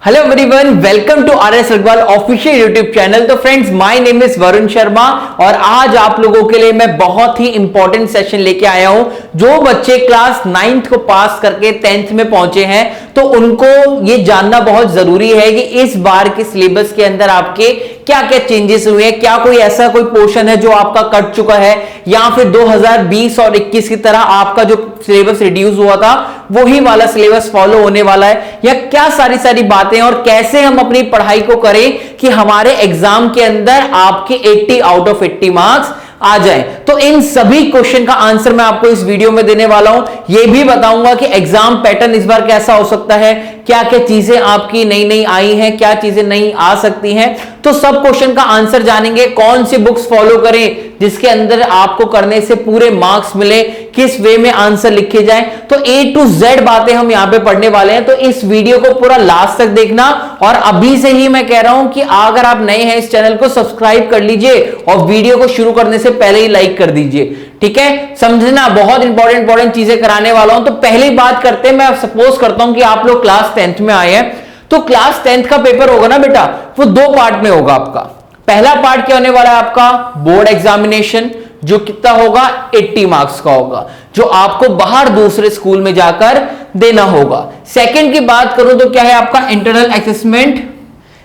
Hello everyone, welcome to RS Agarwal official YouTube channel. तो friends, my name is Varun Sharma और आज आप लोगों के लिए मैं बहुत ही इंपॉर्टेंट सेशन लेके आया हूं। जो बच्चे क्लास 9th को पास करके 10th में पहुंचे हैं तो उनको ये जानना बहुत जरूरी है कि इस बार के सिलेबस के अंदर आपके क्या क्या चेंजेस हुए हैं। क्या कोई ऐसा कोई पोर्शन है जो आपका कट चुका है या फिर 2020 और 21 की तरह आपका जो सिलेबस रिड्यूस हुआ था वही वाला सिलेबस फॉलो होने वाला है, या क्या सारी बातें और कैसे हम अपनी पढ़ाई को करें कि हमारे एग्जाम के अंदर आपके 80 आउट ऑफ 80 मार्क्स आ जाए। तो इन सभी क्वेश्चन का आंसर मैं आपको इस वीडियो में देने वाला हूं। यह भी बताऊंगा कि एग्जाम पैटर्न इस बार कैसा हो सकता है, क्या क्या चीजें आपकी नई नई आई हैं, क्या चीजें नई आ सकती हैं। तो सब क्वेश्चन का आंसर जानेंगे। कौन सी बुक्स फॉलो करें जिसके अंदर आपको करने से पूरे मार्क्स मिले, किस वे में आंसर लिखे जाए। तो A to Z बातें हम यहां पे पढ़ने वाले हैं। तो इस वीडियो को पूरा लास्ट तक देखना और अभी से ही मैं कह रहा हूं कि अगर आप नए हैं इस चैनल को सब्सक्राइब कर लीजिए और वीडियो को शुरू करने से पहले ही लाइक कर दीजिए। ठीक है, समझना, बहुत इंपॉर्टेंट चीजें कराने वाला हूं। तो पहली बात करते हैं, मैं सपोज करता हूं कि आप लोग क्लास 10th में आए हैं, तो क्लास 10th का पेपर होगा ना बेटा, वो दो पार्ट में होगा आपका। पहला पार्ट क्या होने वाला है आपका, बोर्ड एग्जामिनेशन, जो कितना होगा 80 मार्क्स का होगा, जो आपको बाहर दूसरे स्कूल में जाकर देना होगा। सेकंड की बात करूं तो क्या है आपका इंटरनल असेसमेंट।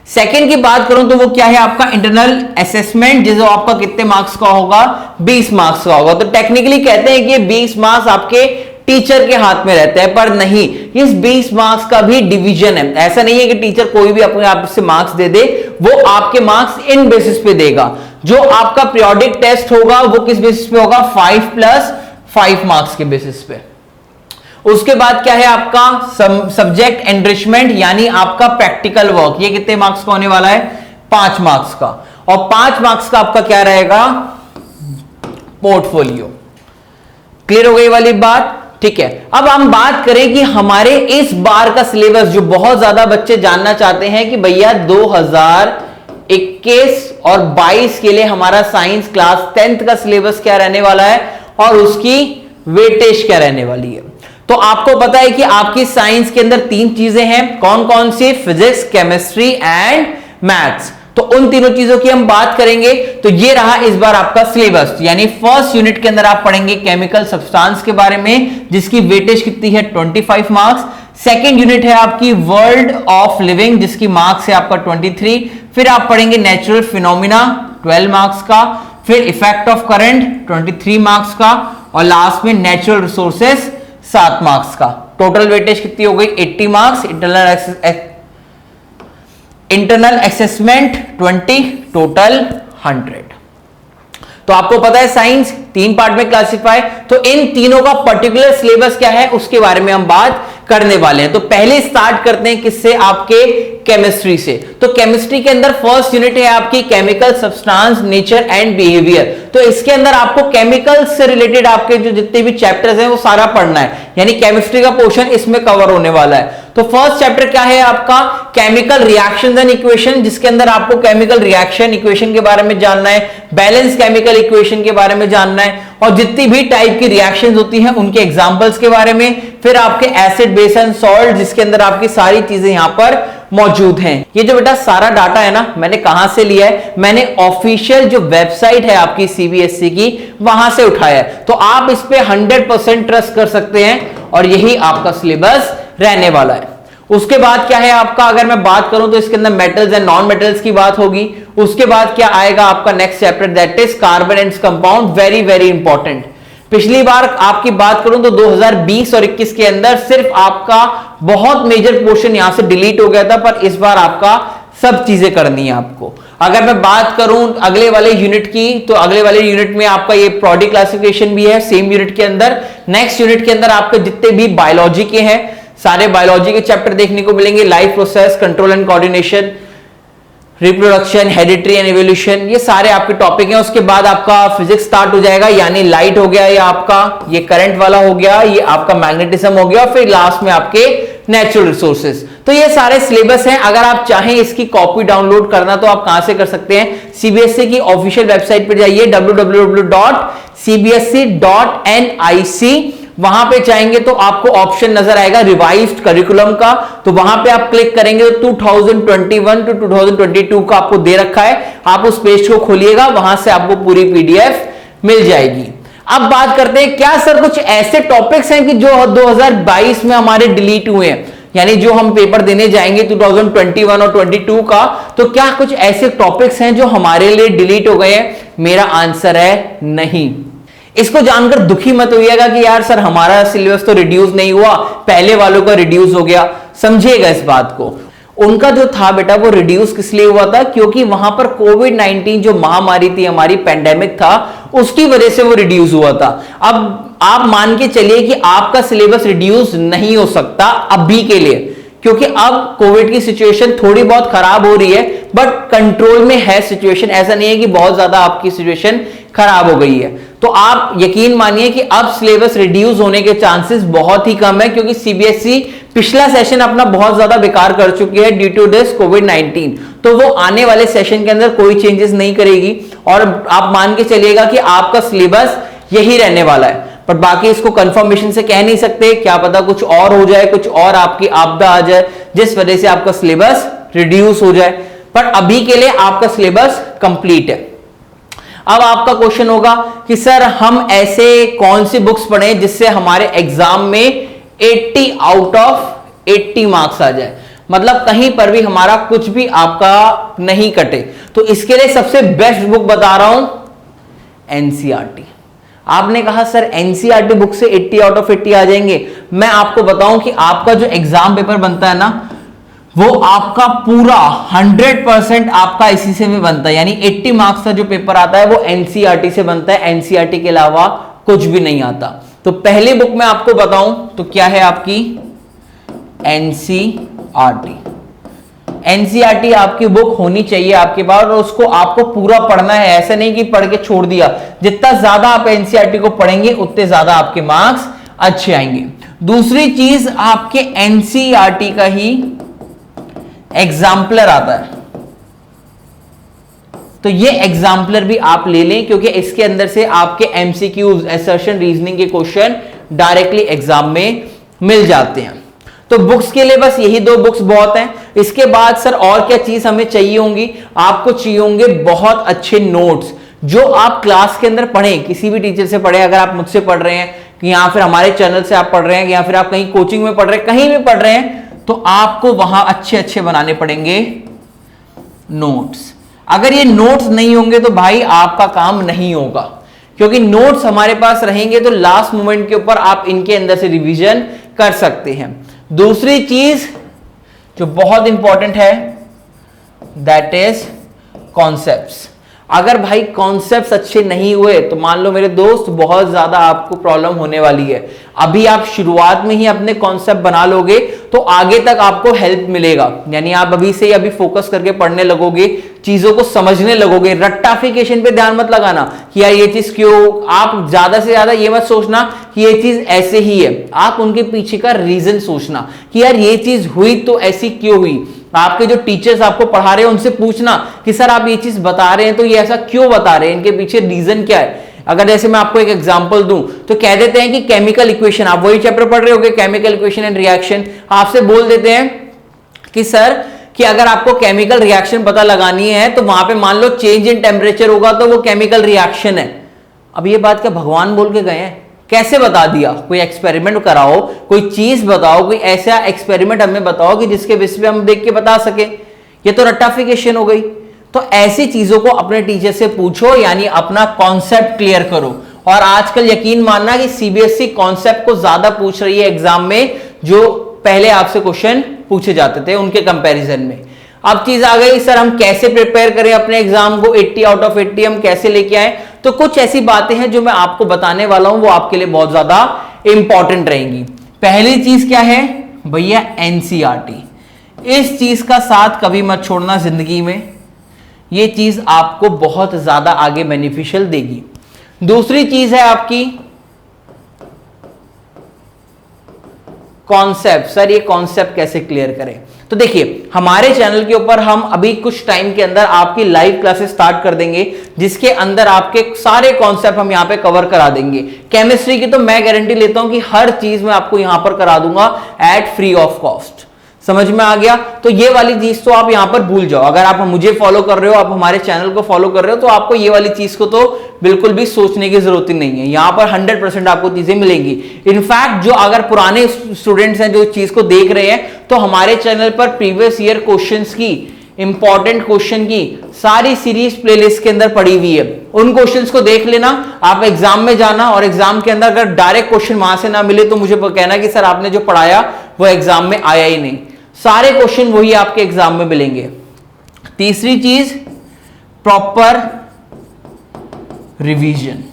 सेकंड की बात करूं तो वो क्या है आपका इंटरनल असेसमेंट, जो आपका कितने मार्क्स का होगा, 20 मार्क्स का होगा। तो टेक्निकली कहते हैं कि 20 मार्क्स आपके टीचर के हाथ में रहते हैं, पर नहीं, इस 20 मार्क्स का भी डिवीजन है। ऐसा नहीं है कि टीचर कोई भी अपने आप से मार्क्स दे दे, वो आपके मार्क्स इन बेसिस पे देगा। जो आपका पीरियोडिक टेस्ट होगा वो किस बेसिस पे होगा, 5+5 मार्क्स के बेसिस पे। उसके बाद क्या है आपका सब्जेक्ट एनरिचमेंट, यानी आपका प्रैक्टिकल वर्क, ये कितने मार्क्स का होने वाला है, 5 मार्क्स का। और 5 मार्क्स का आपका क्या रहेगा, पोर्टफोलियो। क्लियर हो गई वाली बात। ठीक है, अब हम बात करें कि हमारे इस बार का सिलेबस, जो बहुत ज्यादा बच्चे जानना चाहते हैं कि भैया 2021 और 22 के लिए हमारा साइंस क्लास 10th का सिलेबस क्या रहने वाला है और उसकी वेटेज क्या रहने वाली है। तो आपको पता है कि आपकी साइंस के अंदर 3 चीजें हैं, कौन कौन सी, फिजिक्स, केमिस्ट्री एंड मैथ्स। तो उन तीनों चीजों की हम बात करेंगे। तो ये रहा इस बार आपका सिलेबस, यानी फर्स्ट यूनिट के अंदर आप पढ़ेंगे केमिकल सब्सटेंस के बारे में, जिसकी वेटेज कितनी है, 25 मार्क्स। सेकेंड यूनिट है आपकी वर्ल्ड ऑफ लिविंग, जिसकी मार्क्स है आपका 23। फिर आप पढ़ेंगे नेचुरल फिनोमिना, 12 मार्क्स का। फिर इफेक्ट ऑफ करंट, 23 मार्क्स का। और लास्ट में नेचुरल रिसोर्सेस, 7 मार्क्स का। टोटल वेटेज कितनी हो गई, 80 मार्क्स। Internal assessment 20, total 100। तो आपको पता है साइंस 3 पार्ट में क्लासिफाई, तो इन तीनों का पर्टिकुलर सिलेबस क्या है उसके बारे में हम बात करने वाले हैं। तो पहले स्टार्ट करते हैं किससे, आपके केमिस्ट्री से। तो केमिस्ट्री के अंदर फर्स्ट यूनिट है आपकी chemical substance, nature and behaviour. तो इसके अंदर आपको केमिकल से रिलेटेड आपके जो जितने भी चैप्टर्स हैं वो सारा पढ़ना है, यानी केमिस्ट्री का पोर्शन इसमें कवर होने वाला है। तो फर्स्ट चैप्टर क्या है आपका, केमिकल रिएक्शंस एंड इक्वेशन, जिसके अंदर आपको केमिकल रिएक्शन इक्वेशन के बारे में जानना है, बैलेंस केमिकल इक्वेशन के बारे में जानना है, और जितनी भी टाइप की रिएक्शंस होती हैं उनके एग्जांपल्स के बारे में। फिर आपके एसिड, बेस एंड सॉल्ट, जिसके अंदर आपकी सारी चीजें यहां पर मौजूद हैं। ये जो बेटा सारा डाटा है ना, मैंने कहां से लिया है, मैंने ऑफिशियल जो वेबसाइट है आपकी सीबीएसई की, वहां से उठाया है। तो आप इस पे 100% ट्रस्ट कर सकते हैं और यही आपका सिलेबस रहने वाला है। उसके बाद क्या है आपका, अगर मैं बात करूं तो इसके अंदर मेटल्स एंड नॉन मेटल्स की बात होगी। उसके बाद क्या आएगा आपका next chapter, that is carbon and compound, very very important. पिछली बार आपकी बात करूं तो 2020 और 21 के अंदर सिर्फ आपका बहुत मेजर पोर्शन यहां से डिलीट हो गया था, पर इस बार आपका सब चीजें करनी है आपको। अगर मैं बात करूं अगले वाले यूनिट की, तो अगले वाले यूनिट में आपका ये प्रोडक्ट क्लासिफिकेशन भी है सेम यूनिट के अंदर। नेक्स्ट यूनिट के अंदर आपके जितने भी बायोलॉजी के हैं सारे बायोलॉजी के चैप्टर देखने को मिलेंगे, life process, control and coordination, reproduction, heredity and evolution, ये सारे आपके टॉपिक हैं। उसके बाद आपका फिजिक्स स्टार्ट हो जाएगा, यानी लाइट हो गया, ये आपका ये करंट वाला हो गया, ये आपका मैग्नेटिज्म हो गया, फिर लास्ट में आपके नेचुरल रिसोर्सेज। तो ये सारे सिलेबस हैं। अगर आप चाहें इसकी कॉपी डाउनलोड करना तो आप कहां से कर सकते हैं, सीबीएसई की ऑफिशियल वेबसाइट पर जाइए, www.cbsc.nic वहां पे जाएंगे तो आपको ऑप्शन नजर आएगा रिवाइज्ड करिकुलम का, तो वहां पे आप क्लिक करेंगे तो 2021 टू 2022 का आपको दे रखा है। आप उस पेज को खोलिएगा, वहां से आपको पूरी पीडीएफ मिल जाएगी। अब बात करते हैं, क्या सर कुछ ऐसे टॉपिक्स हैं कि जो 2022 में हमारे डिलीट हुए हैं, यानी जो हम पेपर देने जाएंगे 2021 और 22 का, तो क्या कुछ ऐसे टॉपिक्स हैं जो हमारे लिए डिलीट हो गए हैं? मेरा आंसर है नहीं। इसको जानकर दुखी मत होइएगा कि यार सर हमारा सिलेबस तो रिड्यूस नहीं हुआ, पहले वालों का रिड्यूस हो गया। समझिएगा इस बात को, उनका जो था बेटा वो रिड्यूस किस लिए हुआ था? क्योंकि वहां पर कोविड-19 जो महामारी थी, हमारी पेंडेमिक था, उसकी वजह से वो रिड्यूस हुआ था। अब आप मान के चलिए कि आपका सिलेबस रिड्यूस नहीं हो सकता अभी के लिए, क्योंकि अब कोविड की सिचुएशन थोड़ी बहुत खराब हो रही है, बट कंट्रोल में है सिचुएशन। ऐसा नहीं है कि बहुत ज्यादा आपकी सिचुएशन खराब हो गई है। तो आप यकीन मानिए कि अब सिलेबस रिड्यूस होने के चांसेस बहुत ही कम है, क्योंकि सीबीएसई पिछला सेशन अपना बहुत ज्यादा बेकार कर चुकी है ड्यू टू दिस कोविड-19। तो वो आने वाले सेशन के अंदर कोई चेंजेस नहीं करेगी, और आप मान के चलिएगा कि आपका सिलेबस यही रहने वाला है। पर बाकी इसको कंफर्मेशन से कह नहीं सकते, क्या पता कुछ और हो जाए, कुछ और आपकी आपदा आ जाए जिस वजह से आपका सिलेबस रिड्यूस हो जाए। पर अभी के लिए आपका सिलेबस कंप्लीट है। अब आपका क्वेश्चन होगा कि सर हम ऐसे कौन सी बुक्स पढ़ें जिससे हमारे एग्जाम में 80 आउट ऑफ 80 मार्क्स आ जाए, मतलब कहीं पर भी हमारा कुछ भी आपका नहीं कटे। तो इसके लिए सबसे बेस्ट बुक बता रहा हूं, एनसीईआरटी। आपने कहा सर एनसीईआरटी बुक से 80 आउट ऑफ 80 आ जाएंगे। मैं आपको बताऊं कि आपका जो एग्जाम पेपर बनता है ना, वो आपका पूरा 100% आपका इसी से भी बनता है, यानी 80 मार्क्स का जो पेपर आता है वो एनसीईआरटी से बनता है। एनसीईआरटी के अलावा कुछ भी नहीं आता। तो पहली बुक मैं आपको बताऊं तो क्या है आपकी एनसीईआरटी। एनसीईआरटी आपकी बुक होनी चाहिए आपके पास, और उसको आपको पूरा पढ़ना है। ऐसा नहीं कि पढ़ के छोड़ दिया। जितना ज्यादा आप एनसीईआरटी को पढ़ेंगे उतने ज्यादा आपके मार्क्स अच्छे आएंगे। दूसरी चीज, आपके एनसीईआरटी का ही एग्जाम्पलर आता है, तो ये एग्जाम्पलर भी आप ले लें, क्योंकि इसके अंदर से आपके एमसीक्यूज, असर्शन रीजनिंग के क्वेश्चन डायरेक्टली एग्जाम में मिल जाते हैं। तो बुक्स के लिए बस यही 2 बुक्स बहुत हैं। इसके बाद सर और क्या चीज हमें चाहिए होंगी? आपको चाहिए होंगे बहुत अच्छे नोट्स, जो आप क्लास के अंदर पढ़ें, किसी भी टीचर से पढ़ें। अगर आप मुझसे पढ़ रहे हैं, या फिर हमारे चैनल से आप पढ़ रहे हैं, या फिर आप कहीं कोचिंग में पढ़ रहे हैं, कहीं भी पढ़ रहे हैं, तो आपको वहां अच्छे अच्छे बनाने पड़ेंगे नोट्स। अगर ये नोट्स नहीं होंगे तो भाई आपका काम नहीं होगा, क्योंकि नोट्स हमारे पास रहेंगे तो लास्ट मोमेंट के ऊपर आप इनके अंदर से रिवीजन कर सकते हैं। दूसरी चीज जो बहुत इंपॉर्टेंट है, दैट इज कॉन्सेप्ट्स। अगर भाई कॉन्सेप्ट्स अच्छे नहीं हुए तो मान लो मेरे दोस्त, बहुत ज्यादा आपको प्रॉब्लम होने वाली है। अभी आप शुरुआत में ही अपने कॉन्सेप्ट बना लोगे तो आगे तक आपको हेल्प मिलेगा, यानी आप अभी से ही अभी फोकस करके पढ़ने लगोगे, चीजों को समझने लगोगे। रट्टाफिकेशन पे ध्यान मत लगाना कि यार ये चीज क्यों, आप ज्यादा से ज्यादा ये मत सोचना कि ये चीज ऐसे ही है, आप उनके पीछे का रीजन सोचना कि यार ये चीज हुई तो ऐसी क्यों हुई। आपके जो टीचर्स आपको पढ़ा रहे हैं उनसे पूछना कि सर आप ये चीज बता रहे हैं तो ये ऐसा क्यों बता रहे हैं, इनके पीछे रीजन क्या है। अगर जैसे मैं आपको एक एग्जांपल दूं तो कह देते हैं कि केमिकल इक्वेशन, आप वही चैप्टर पढ़ रहे होगे, केमिकल इक्वेशन एंड रिएक्शन, आपसे बोल देते हैं कि सर कि अगर आपको केमिकल रिएक्शन पता लगानी है तो वहां पे मान लो चेंज इन टेम्परेचर होगा तो वो केमिकल रिएक्शन है। अब ये बात क्या भगवान बोल के गए हैं? कैसे बता दिया? कोई एक्सपेरिमेंट कराओ, कोई चीज बताओ, कोई ऐसा एक्सपेरिमेंट हमें बताओ कि जिसके बेस पे हम देख के बता सके। ये तो रट्टाफिकेशन हो गई। तो ऐसी चीजों को अपने टीचर से पूछो, यानी अपना कॉन्सेप्ट क्लियर करो। और आजकल यकीन मानना कि सीबीएसई कॉन्सेप्ट को ज्यादा पूछ रही है एग्जाम में, जो पहले आपसे क्वेश्चन पूछे जाते थे उनके कंपैरिजन में। अब चीज आ गई सर हम कैसे प्रिपेयर करें अपने एग्जाम को, 80 आउट ऑफ 80 हम कैसे लेके आए। तो कुछ ऐसी बातें हैं जो मैं आपको बताने वाला हूं, वो आपके लिए बहुत ज्यादा इंपॉर्टेंट रहेंगी। पहली चीज क्या है भैया? एनसीईआरटी। इस चीज का साथ कभी मत छोड़ना जिंदगी में, ये चीज आपको बहुत ज्यादा आगे बेनिफिशियल देगी। दूसरी चीज है आपकी कॉन्सेप्ट। सर ये कॉन्सेप्ट कैसे क्लियर करें? तो देखिए हमारे चैनल के ऊपर हम अभी कुछ टाइम के अंदर आपकी लाइव क्लासेस स्टार्ट कर देंगे, जिसके अंदर आपके सारे कॉन्सेप्ट हम यहाँ पे कवर करा देंगे। केमिस्ट्री की तो मैं गारंटी लेता हूं कि हर चीज मैं आपको यहां पर करा दूंगा एट फ्री ऑफ कॉस्ट। समझ में आ गया? तो ये वाली चीज तो आप यहां पर भूल जाओ। अगर आप मुझे फॉलो कर रहे हो, आप हमारे चैनल को फॉलो कर रहे हो, तो आपको ये वाली चीज को तो बिल्कुल भी सोचने की जरूरत ही नहीं है। यहां पर 100% आपको चीजें मिलेंगी। इनफैक्ट जो अगर पुराने स्टूडेंट्स हैं जो चीज को देख रहे हैं, तो हमारे चैनल पर प्रीवियस ईयर क्वेश्चंस की, इंपॉर्टेंट क्वेश्चन की सारी सीरीज प्लेलिस्ट के अंदर पड़ी हुई है। उन क्वेश्चंस को देख लेना, आप एग्जाम में जाना और एग्जाम के अंदर अगर डायरेक्ट क्वेश्चन वहां से ना मिले तो मुझे कहना कि सर आपने जो पढ़ाया वो एग्जाम में आया ही नहीं। सारे क्वेश्चन वही आपके एग्जाम में मिलेंगे। तीसरी चीज, प्रॉपर रिवीजन।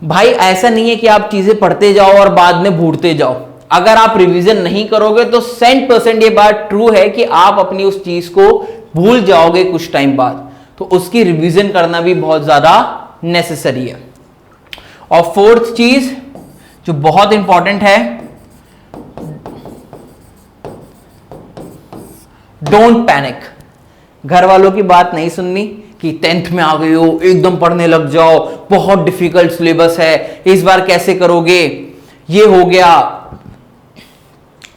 भाई ऐसा नहीं है कि आप चीजें पढ़ते जाओ और बाद में भूलते जाओ। अगर आप रिवीजन नहीं करोगे तो 100% ये बात ट्रू है कि आप अपनी उस चीज को भूल जाओगे कुछ टाइम बाद। तो उसकी रिवीजन करना भी बहुत ज्यादा नेसेसरी है। और फोर्थ चीज जो बहुत इंपॉर्टेंट है, डोंट पैनिक। घर वालों की बात नहीं सुननी कि 10th में आ गए हो एकदम पढ़ने लग जाओ, बहुत डिफिकल्ट सिलेबस है, इस बार कैसे करोगे, ये हो गया,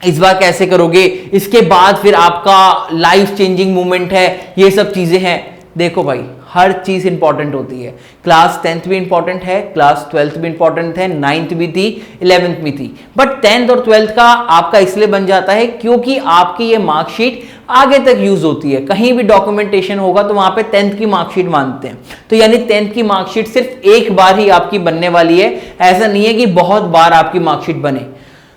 इस बार कैसे करोगे, इसके बाद फिर आपका लाइफ चेंजिंग मोमेंट है, ये सब चीजें हैं। देखो भाई हर चीज इंपॉर्टेंट होती है। क्लास 10th भी इंपॉर्टेंट है, क्लास 12th भी इंपॉर्टेंट है, 9th भी थी, 11th भी थी। बट 10th और 12th का आपका इसलिए बन जाता है क्योंकि आपकी ये मार्कशीट आगे तक यूज होती है। कहीं भी डॉक्यूमेंटेशन होगा तो वहां पे 10th की मार्कशीट मांगते हैं। तो यानी 10th की मार्कशीट सिर्फ एक बार ही आपकी बनने वाली है, ऐसा नहीं है कि बहुत बार आपकी मार्कशीट बने।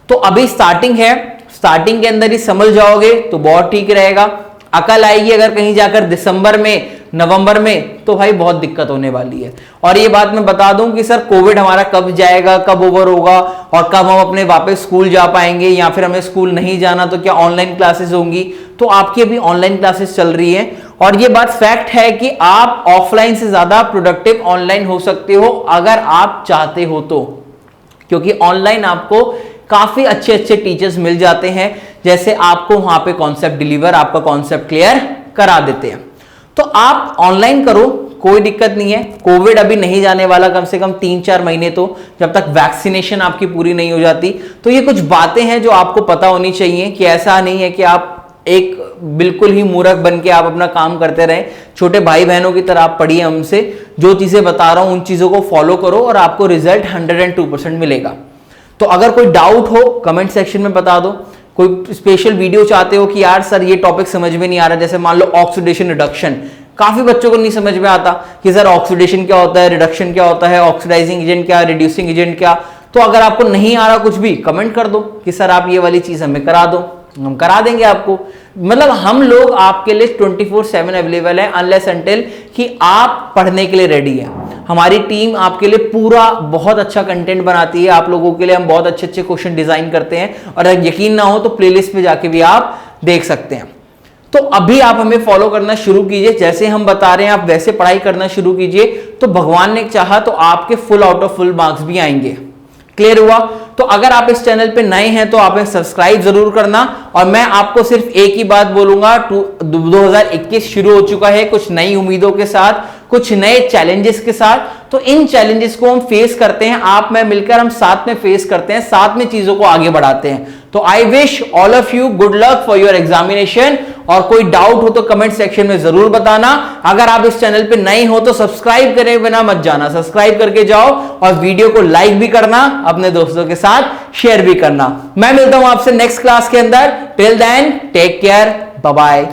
तो अभी स्टार्टिंग है, स्टार्टिंग के अंदर ही समझ जाओगे तो बहुत ठीक रहेगा। अकल आएगी अगर कहीं जाकर दिसंबर में, नवंबर में, तो भाई बहुत दिक्कत होने वाली है। और ये बात मैं बता दूं कि सर कोविड हमारा कब जाएगा, कब ओवर होगा और कब हम अपने वापस स्कूल जा पाएंगे, या फिर हमें स्कूल नहीं जाना तो क्या ऑनलाइन क्लासेस होंगी? तो आपकी अभी ऑनलाइन क्लासेस चल रही है। और ये बात फैक्ट है कि आप ऑफलाइन से ज्यादा प्रोडक्टिव ऑनलाइन हो सकते हो अगर आप चाहते हो तो, क्योंकि ऑनलाइन आपको काफी अच्छे अच्छे टीचर्स मिल जाते हैं, जैसे आपको वहां पे कॉन्सेप्ट डिलीवर, आपका कॉन्सेप्ट क्लियर करा देते हैं। तो आप ऑनलाइन करो, कोई दिक्कत नहीं है। कोविड अभी नहीं जाने वाला, कम से कम 3-4 महीने, तो जब तक वैक्सीनेशन आपकी पूरी नहीं हो जाती। तो ये कुछ बातें हैं जो आपको पता होनी चाहिए कि ऐसा नहीं है कि आप एक बिल्कुल ही मूर्ख बन के आप अपना काम करते रहें। छोटे भाई बहनों की तरह आप पढ़िए हमसे, जो चीजें बता रहा हूं उन चीजों को फॉलो करो और आपको रिजल्ट 102% मिलेगा। तो अगर कोई डाउट हो कमेंट सेक्शन में बता दो। कोई स्पेशल वीडियो चाहते हो कि यार सर ये टॉपिक समझ में नहीं आ रहा, जैसे मान लो ऑक्सीडेशन रिडक्शन, काफी बच्चों को नहीं समझ में आता कि सर ऑक्सीडेशन क्या होता है, रिडक्शन क्या होता है, ऑक्सीडाइजिंग एजेंट क्या, रिड्यूसिंग एजेंट क्या। तो अगर आपको नहीं आ रहा कुछ भी, कमेंट कर दो कि सर आप ये वाली चीज हमें करा दो, हम करा देंगे आपको। मतलब हम लोग आपके लिए 24/7 अवेलेबल है, अनलेस अनटिल कि आप पढ़ने के लिए रेडी है। हमारी टीम आपके लिए पूरा बहुत अच्छा कंटेंट बनाती है, आप लोगों के लिए हम बहुत अच्छे अच्छे क्वेश्चन डिजाइन करते हैं। और अगर यकीन ना हो तो प्लेलिस्ट पे जाके भी आप देख सकते हैं। तो अभी आप हमें फॉलो करना शुरू कीजिए, जैसे हम बता रहे हैं आप वैसे पढ़ाई करना शुरू कीजिए, तो भगवान ने चाहा तो आपके full out of full marks भी आएंगे। क्लियर हुआ? तो अगर आप इस चैनल पे नए हैं तो आपने सब्सक्राइब जरूर करना। और मैं आपको सिर्फ एक ही बात बोलूंगा, 2021 शुरू हो चुका है कुछ नई उम्मीदों के साथ, कुछ नए चैलेंजेस के साथ। तो इन चैलेंजेस को हम फेस करते हैं, आप मैं मिलकर हम साथ में फेस करते हैं, साथ में चीजों को आगे बढ़ाते हैं। तो I wish all of you good luck for your examination. और कोई डाउट हो तो कमेंट सेक्शन में जरूर बताना। अगर आप इस चैनल पे नए हो तो सब्सक्राइब करे बिना मत जाना, सब्सक्राइब करके जाओ और वीडियो को लाइक भी करना, अपने दोस्तों के साथ शेयर भी करना। मैं मिलता हूं आपसे नेक्स्ट क्लास के अंदर। Till then take care, bye bye.